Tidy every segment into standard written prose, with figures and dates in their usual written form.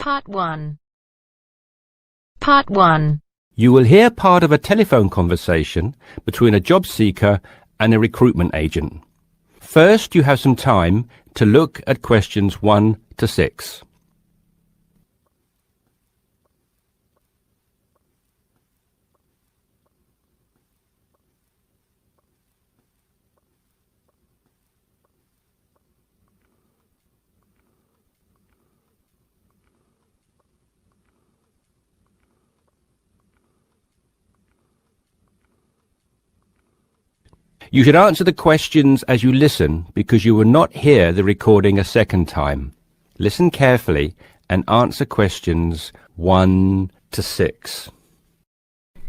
Part 1. Part 1. You will hear part of a telephone conversation between a job seeker and a recruitment agent. First, you have some time to look at questions 1 to 6. You should answer the questions as you listen because you will not hear the recording a second time. Listen carefully and answer questions 1 to 6.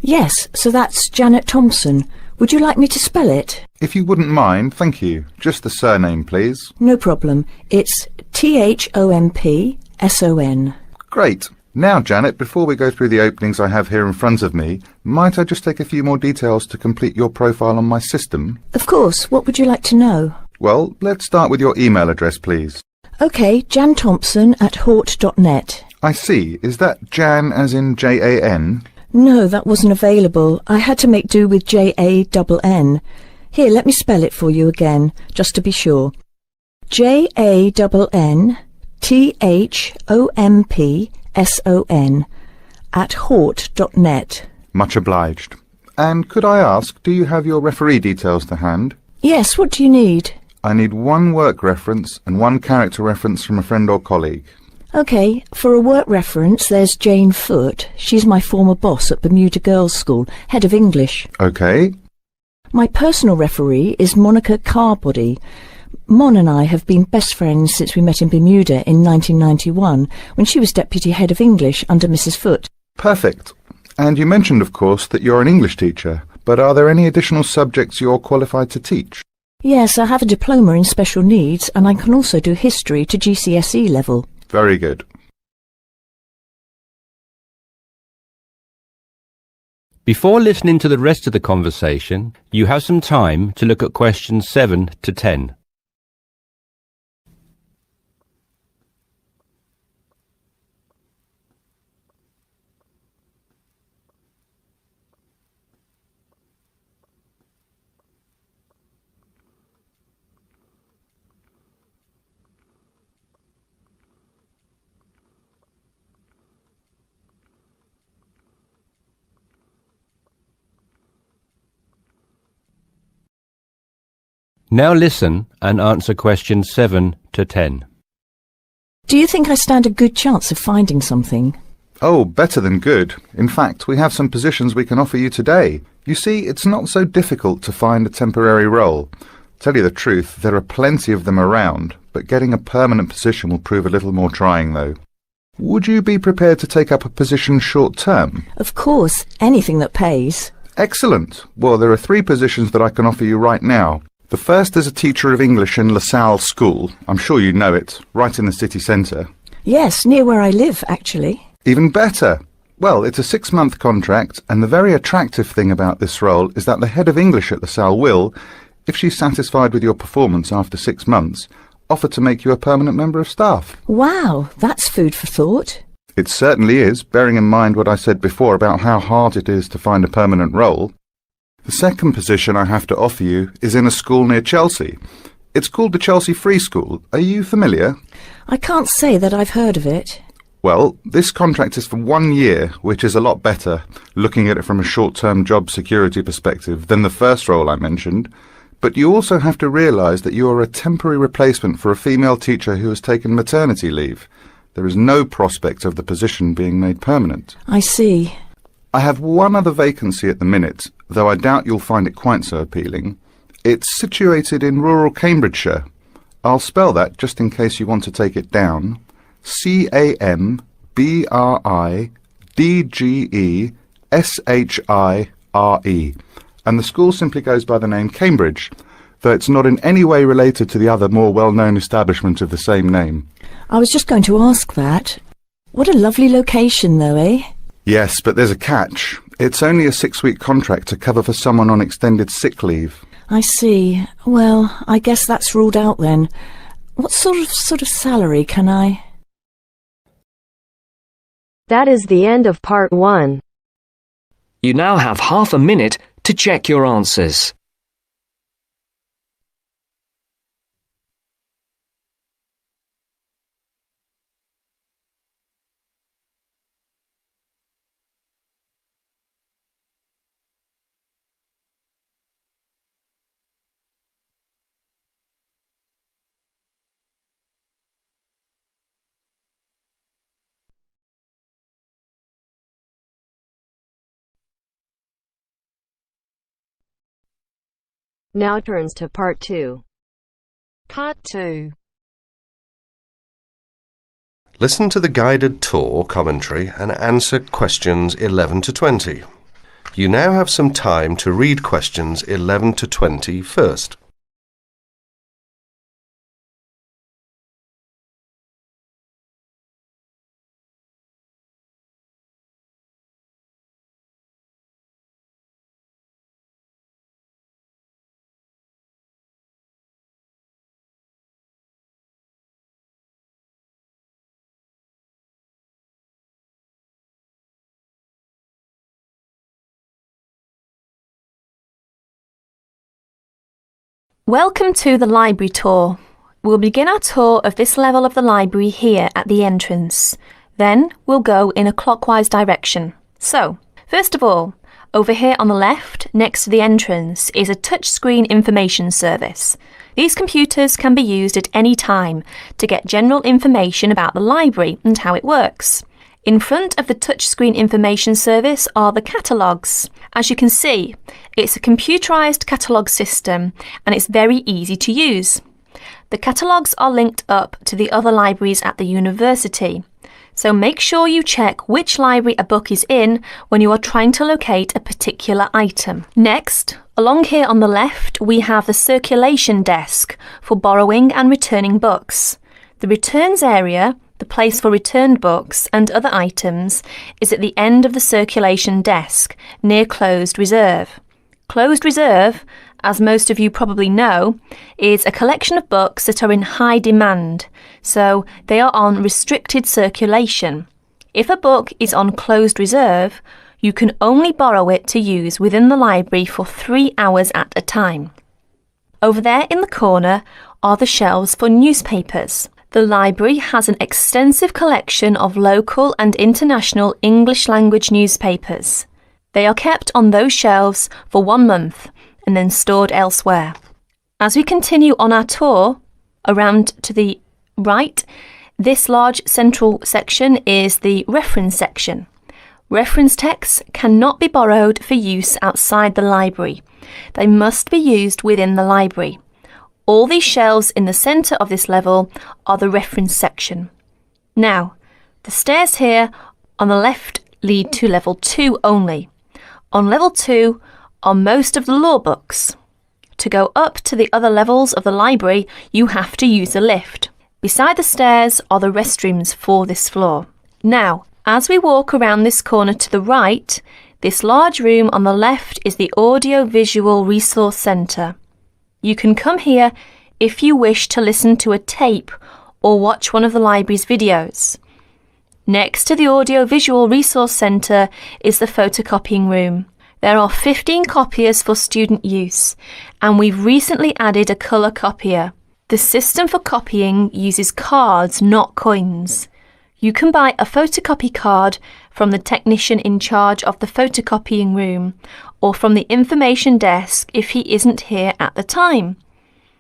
Yes, so that's Janet Thompson. Would you like me to spell it? If you wouldn't mind, thank you. Just the surname, please. No problem. It's Thompson. Great. Now, Janet, before we go through the openings I have here in front of me, might I just take a few more details to complete your profile on my system? Of course. What would you like to know? Well, let's start with your email address, please. OK, janthompson@hort.net. I see. Is that Jan as in Jan? No, that wasn't available. I had to make do with Jann. Here, let me spell it for you again, just to be sure. JANNTHOMPSON@hort.net. Much obliged. And could I ask, do you have your referee details to hand? Yes, what do you need? I need one work reference and one character reference from a friend or colleague. OK, for a work reference, there's Jane Foote. She's my former boss at Bermuda Girls' School, head of English. OK. My personal referee is Monica Carbody. Mon and I have been best friends since we met in Bermuda in 1991, when she was deputy head of English under Mrs. Foote. Perfect. And you mentioned, of course, that you're an English teacher, but are there any additional subjects you're qualified to teach? Yes, I have a diploma in special needs, and I can also do history to GCSE level. Very good. Before listening to the rest of the conversation, you have some time to look at questions 7 to 10. Now listen and answer questions 7 to 10. Do you think I stand a good chance of finding something? Oh, better than good. In fact, we have some positions we can offer you today. You see, it's not so difficult to find a temporary role. Tell you the truth, there are plenty of them around, but getting a permanent position will prove a little more trying, though. Would you be prepared to take up a position short-term? Of course, anything that pays. Excellent. Well, there are 3 positions that I can offer you right now. The first is a teacher of English in LaSalle School. I'm sure you know it, right in the city centre. Yes, near where I live, actually. Even better. Well, it's a 6-month contract, and the very attractive thing about this role is that the head of English at LaSalle will, if she's satisfied with your performance after 6 months, offer to make you a permanent member of staff. Wow, that's food for thought. It certainly is, bearing in mind what I said before about how hard it is to find a permanent role. The second position I have to offer you is in a school near Chelsea. It's called the Chelsea Free School. Are you familiar? I can't say that I've heard of it. Well, this contract is for 1 year, which is a lot better, looking at it from a short-term job security perspective, than the first role I mentioned. But you also have to realise that you are a temporary replacement for a female teacher who has taken maternity leave. There is no prospect of the position being made permanent. I see. I have one other vacancy at the minute, though I doubt you'll find it quite so appealing. It's situated in rural Cambridgeshire. I'll spell that just in case you want to take it down. CAMBRIDGESHIRE. And the school simply goes by the name Cambridge, though it's not in any way related to the other more well-known establishment of the same name. I was just going to ask that. What a lovely location, though, eh? Yes, but there's a catch. It's only a 6-week contract to cover for someone on extended sick leave. I see. Well, I guess that's ruled out then. What sort of salary can I... That is the end of part 1. You now have half a minute to check your answers. Now turns to part 2. Part 2. Listen to the guided tour commentary and answer questions 11 to 20. You now have some time to read questions 11 to 20 first. Welcome to the library tour. We'll begin our tour of this level of the library here at the entrance. Then we'll go in a clockwise direction. So, first of all, over here on the left, next to the entrance, is a touchscreen information service. These computers can be used at any time to get general information about the library and how it works. In front of the touchscreen information service are the catalogues. As you can see, it's a computerized catalogue system and it's very easy to use. The catalogues are linked up to the other libraries at the university, so make sure you check which library a book is in when you are trying to locate a particular item. Next, along here on the left, we have the circulation desk for borrowing and returning books. The returns area, the place for returned books and other items, is at the end of the circulation desk, near closed reserve. Closed reserve, as most of you probably know, is a collection of books that are in high demand, so they are on restricted circulation. If a book is on closed reserve, you can only borrow it to use within the library for 3 hours at a time. Over there in the corner are the shelves for newspapers. The library has an extensive collection of local and international English language newspapers. They are kept on those shelves for 1 month and then stored elsewhere. As we continue on our tour, around to the right, this large central section is the reference section. Reference texts cannot be borrowed for use outside the library. They must be used within the library. All these shelves in the centre of this level are the reference section. Now, the stairs here on the left lead to level 2 only. On level 2 are most of the law books. To go up to the other levels of the library, you have to use a lift. Beside the stairs are the restrooms for this floor. Now, as we walk around this corner to the right, this large room on the left is the Audio-Visual Resource Centre. You can come here if you wish to listen to a tape or watch one of the library's videos. Next to the Audio-Visual Resource Centre is the photocopying room. There are 15 copiers for student use, and we've recently added a colour copier. The system for copying uses cards, not coins. You can buy a photocopy card from the technician in charge of the photocopying room or from the information desk if he isn't here at the time.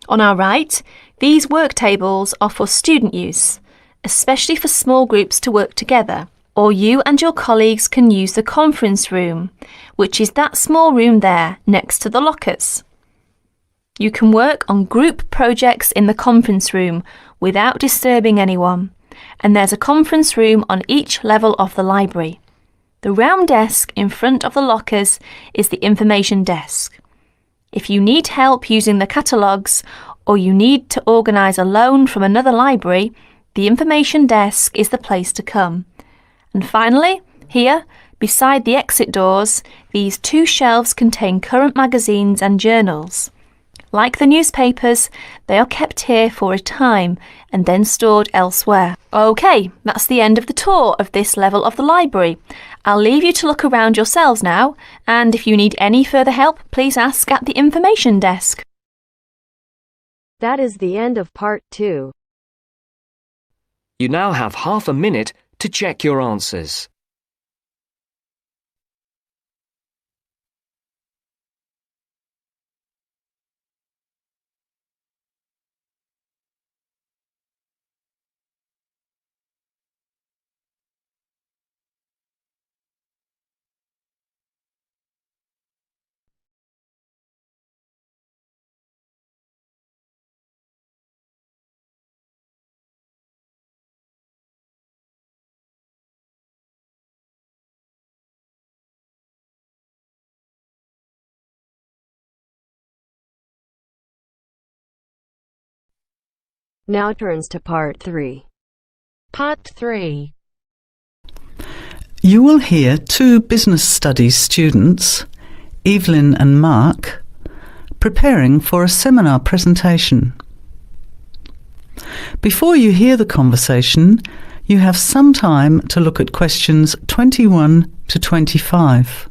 On our right, these work tables are for student use, especially for small groups to work together, or you and your colleagues can use the conference room, which is that small room there next to the lockers. You can work on group projects in the conference room without disturbing anyone, and there's a conference room on each level of the library. The round desk in front of the lockers is the information desk. If you need help using the catalogues or you need to organise a loan from another library, the information desk is the place to come. And finally, here, beside the exit doors, these 2 shelves contain current magazines and journals. Like the newspapers, they are kept here for a time and then stored elsewhere. OK, that's the end of the tour of this level of the library. I'll leave you to look around yourselves now, and if you need any further help, please ask at the information desk. That is the end of part 2. You now have half a minute to check your answers. Now turns to part 3. Part 3. You will hear two business studies students, Evelyn and Mark, preparing for a seminar presentation. Before you hear the conversation, you have some time to look at questions 21 to 25.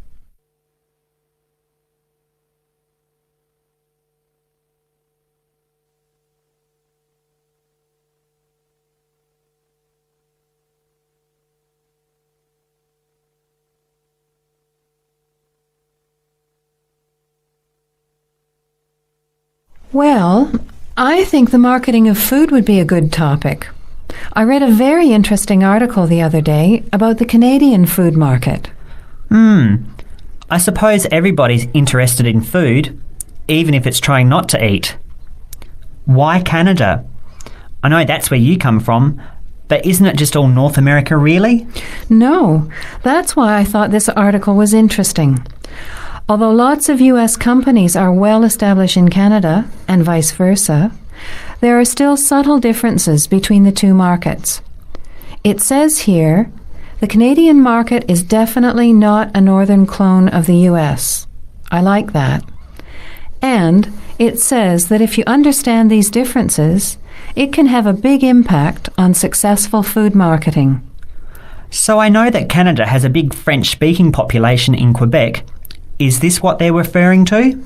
Well, I think the marketing of food would be a good topic. I read a very interesting article the other day about the Canadian food market. I suppose everybody's interested in food, even if it's trying not to eat. Why Canada? I know that's where you come from, but isn't it just all North America, really? No, that's why I thought this article was interesting. Although lots of US companies are well established in Canada, and vice versa, there are still subtle differences between the two markets. It says here, the Canadian market is definitely not a northern clone of the US. I like that. And it says that if you understand these differences, it can have a big impact on successful food marketing. So I know that Canada has a big French-speaking population in Quebec. Is this what they're referring to?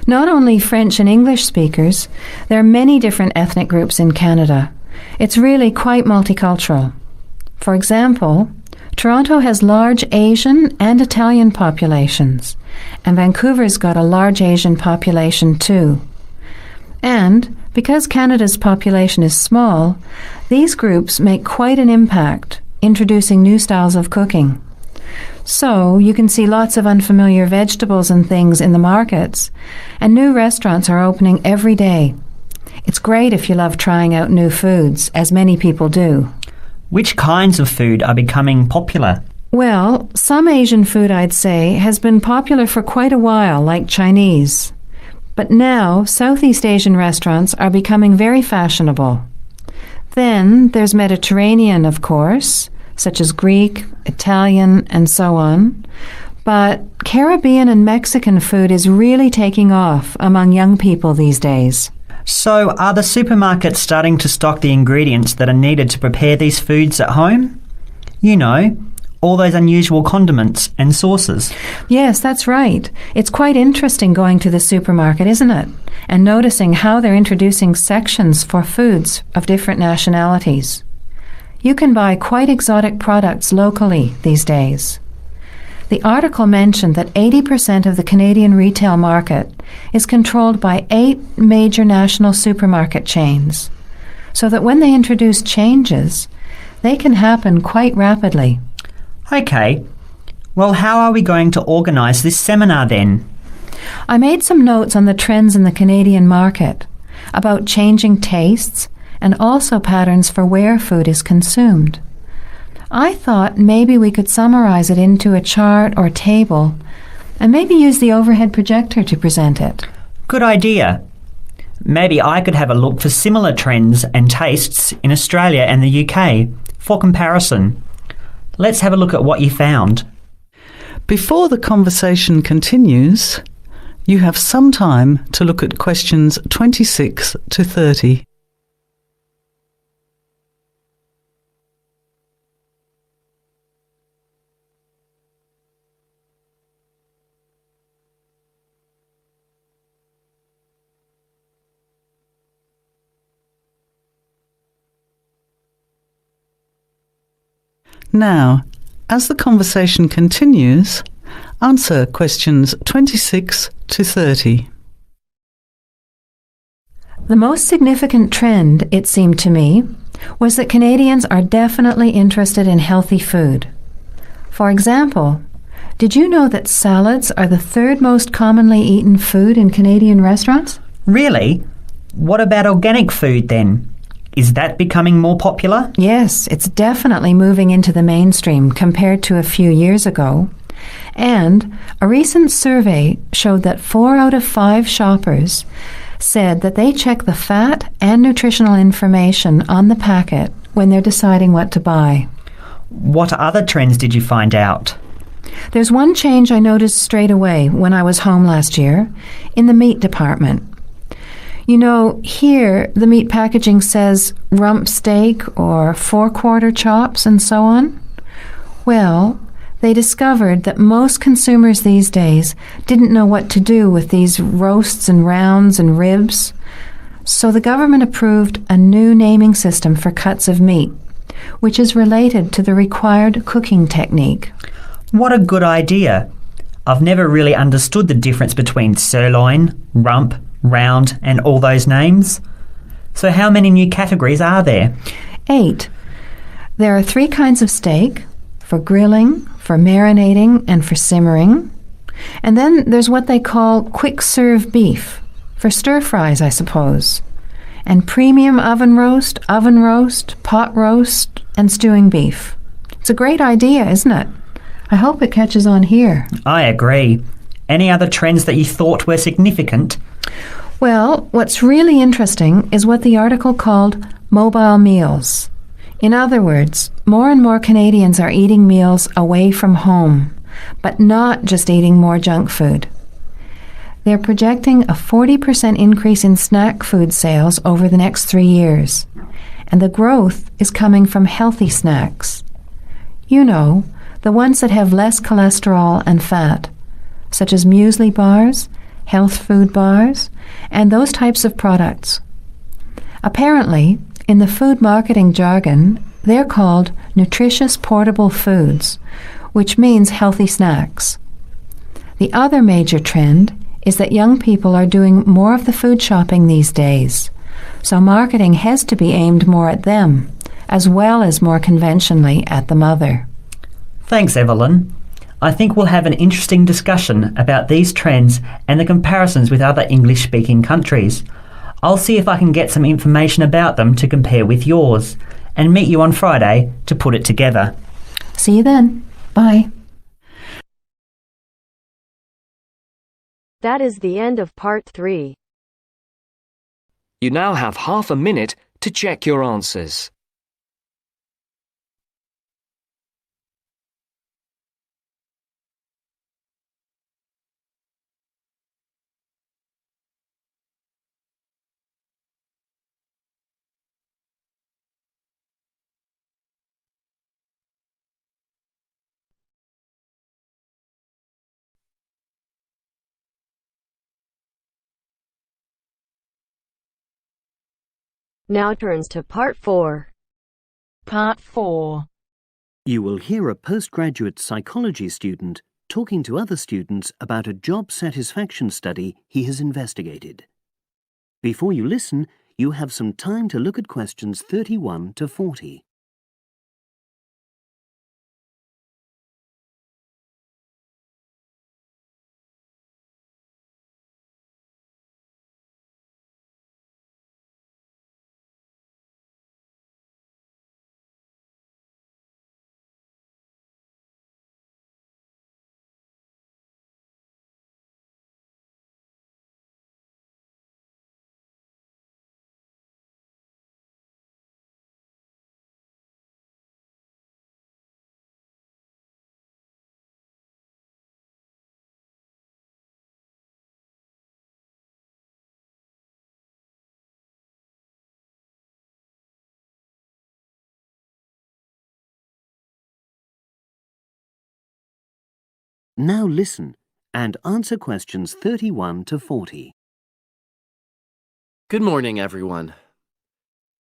Not only French and English speakers, there are many different ethnic groups in Canada. It's really quite multicultural. For example, Toronto has large Asian and Italian populations, and Vancouver's got a large Asian population too. And because Canada's population is small, these groups make quite an impact, introducing new styles of cooking. So you can see lots of unfamiliar vegetables and things in the markets, and new restaurants are opening every day. It's great if you love trying out new foods, as many people do. Which kinds of food are becoming popular? Well, some Asian food, I'd say, has been popular for quite a while, like Chinese. But now, Southeast Asian restaurants are becoming very fashionable. Then there's Mediterranean, of course, such as Greek, Italian, and so on. But Caribbean and Mexican food is really taking off among young people these days. So are the supermarkets starting to stock the ingredients that are needed to prepare these foods at home? You know, all those unusual condiments and sauces. Yes, that's right. It's quite interesting going to the supermarket, isn't it? And noticing how they're introducing sections for foods of different nationalities. You can buy quite exotic products locally these days. The article mentioned that 80% of the Canadian retail market is controlled by 8 major national supermarket chains, so that when they introduce changes, they can happen quite rapidly. OK. Well, how are we going to organise this seminar then? I made some notes on the trends in the Canadian market, about changing tastes, and also patterns for where food is consumed. I thought maybe we could summarize it into a chart or table, and maybe use the overhead projector to present it. Good idea. Maybe I could have a look for similar trends and tastes in Australia and the UK for comparison. Let's have a look at what you found. Before the conversation continues, You have some time to look at questions 26 to 30. Now, as the conversation continues, answer questions 26 to 30. The most significant trend, it seemed to me, was that Canadians are definitely interested in healthy food. For example, did you know that salads are the third most commonly eaten food in Canadian restaurants? Really? What about organic food then? Is that becoming more popular? Yes, it's definitely moving into the mainstream compared to a few years ago. And a recent survey showed that 4 out of 5 shoppers said that they check the fat and nutritional information on the packet when they're deciding what to buy. What other trends did you find out? There's one change I noticed straight away when I was home last year in the meat department. You know, here the meat packaging says rump steak or 4-quarter chops and so on. Well, they discovered that most consumers these days didn't know what to do with these roasts and rounds and ribs. So the government approved a new naming system for cuts of meat, which is related to the required cooking technique. What a good idea. I've never really understood the difference between sirloin, rump, round and all those names. So how many new categories are there? 8. There are 3 kinds of steak, for grilling, for marinating, and for simmering. And then there's what they call quick-serve beef, for stir-fries, I suppose. And premium oven roast, pot roast, and stewing beef. It's a great idea, isn't it? I hope it catches on here. I agree. Any other trends that you thought were significant? Well, what's really interesting is what the article called mobile meals. In other words, more and more Canadians are eating meals away from home, but not just eating more junk food. They're projecting a 40% increase in snack food sales over the next 3 years, and the growth is coming from healthy snacks. You know, the ones that have less cholesterol and fat, such as muesli bars, health food bars, and those types of products. Apparently, in the food marketing jargon, they're called nutritious portable foods, which means healthy snacks. The other major trend is that young people are doing more of the food shopping these days, so marketing has to be aimed more at them, as well as more conventionally at the mother. Thanks, Evelyn. I think we'll have an interesting discussion about these trends and the comparisons with other English-speaking countries. I'll see if I can get some information about them to compare with yours, and meet you on Friday to put it together. See you then. Bye. That is the end of part 3. You now have half a minute to check your answers. Now turns to part 4. Part 4. You will hear a postgraduate psychology student talking to other students about a job satisfaction study he has investigated. Before you listen, you have some time to look at questions 31 to 40. Now listen and answer questions 31 to 40. Good morning, everyone.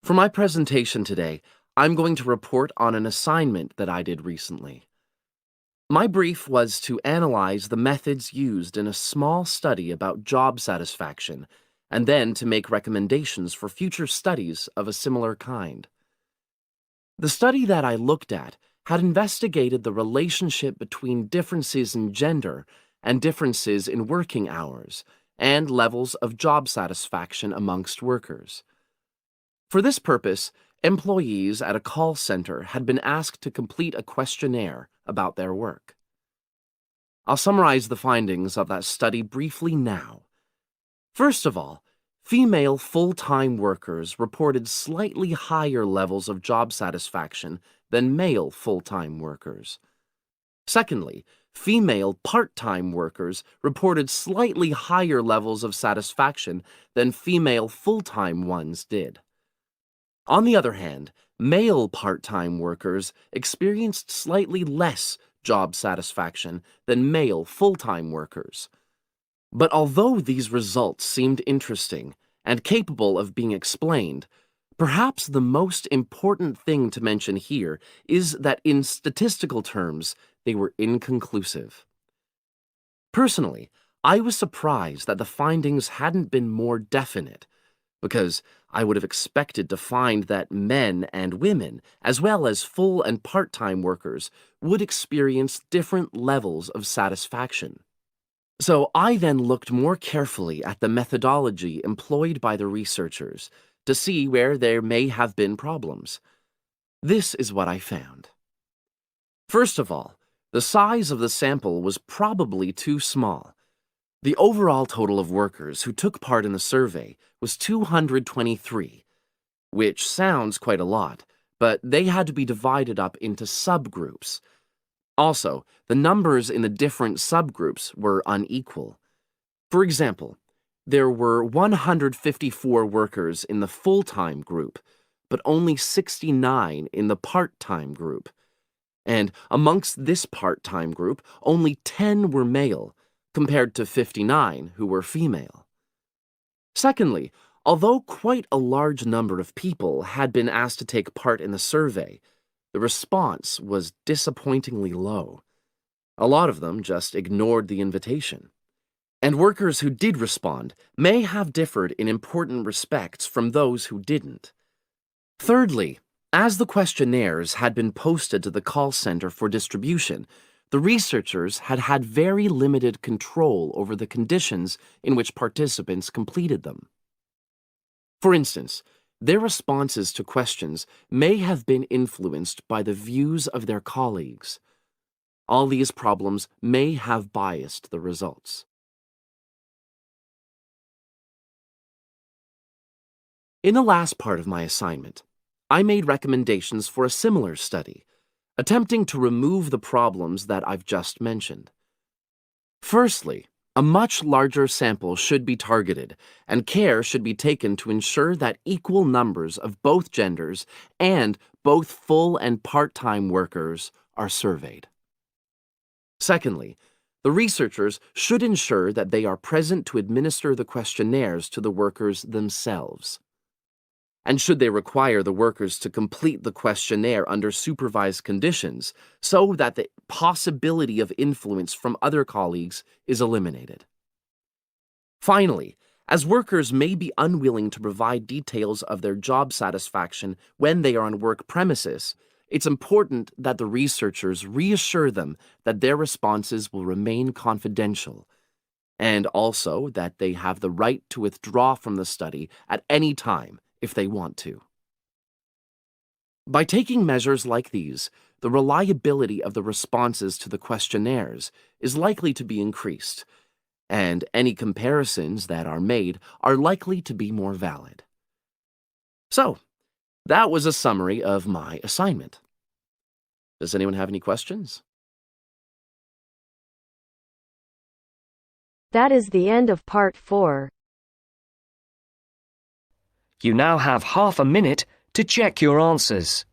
For my presentation today, I'm going to report on an assignment that I did recently. My brief was to analyze the methods used in a small study about job satisfaction, and then to make recommendations for future studies of a similar kind. The study that I looked at had investigated the relationship between differences in gender and differences in working hours and levels of job satisfaction amongst workers. For this purpose, employees at a call center had been asked to complete a questionnaire about their work. I'll summarize the findings of that study briefly now. First of all, female full-time workers reported slightly higher levels of job satisfaction than male full-time workers. Secondly, female part-time workers reported slightly higher levels of satisfaction than female full-time ones did. On the other hand, male part-time workers experienced slightly less job satisfaction than male full-time workers. But although these results seemed interesting and capable of being explained, perhaps the most important thing to mention here is that in statistical terms, they were inconclusive. Personally, I was surprised that the findings hadn't been more definite, because I would have expected to find that men and women, as well as full and part-time workers, would experience different levels of satisfaction. So I then looked more carefully at the methodology employed by the researchers to see where there may have been problems. This is what I found. First of all, the size of the sample was probably too small. The overall total of workers who took part in the survey was 223, which sounds quite a lot, but they had to be divided up into subgroups. Also, the numbers in the different subgroups were unequal. For example, there were 154 workers in the full-time group, but only 69 in the part-time group. And amongst this part-time group, only 10 were male, compared to 59 who were female. Secondly, although quite a large number of people had been asked to take part in the survey, the response was disappointingly low. A lot of them just ignored the invitation. And workers who did respond may have differed in important respects from those who didn't. Thirdly, as the questionnaires had been posted to the call center for distribution, the researchers had had very limited control over the conditions in which participants completed them. For instance, their responses to questions may have been influenced by the views of their colleagues. All these problems may have biased the results. In the last part of my assignment, I made recommendations for a similar study, attempting to remove the problems that I've just mentioned. Firstly, a much larger sample should be targeted, and care should be taken to ensure that equal numbers of both genders and both full and part-time workers are surveyed. Secondly, the researchers should ensure that they are present to administer the questionnaires to the workers themselves. And should they require the workers to complete the questionnaire under supervised conditions so that the possibility of influence from other colleagues is eliminated. Finally, as workers may be unwilling to provide details of their job satisfaction when they are on work premises, it's important that the researchers reassure them that their responses will remain confidential, and also that they have the right to withdraw from the study at any time if they want to. By taking measures like these, the reliability of the responses to the questionnaires is likely to be increased, and any comparisons that are made are likely to be more valid. So, that was a summary of my assignment. Does anyone have any questions? That is the end of part 4. You now have half a minute to check your answers.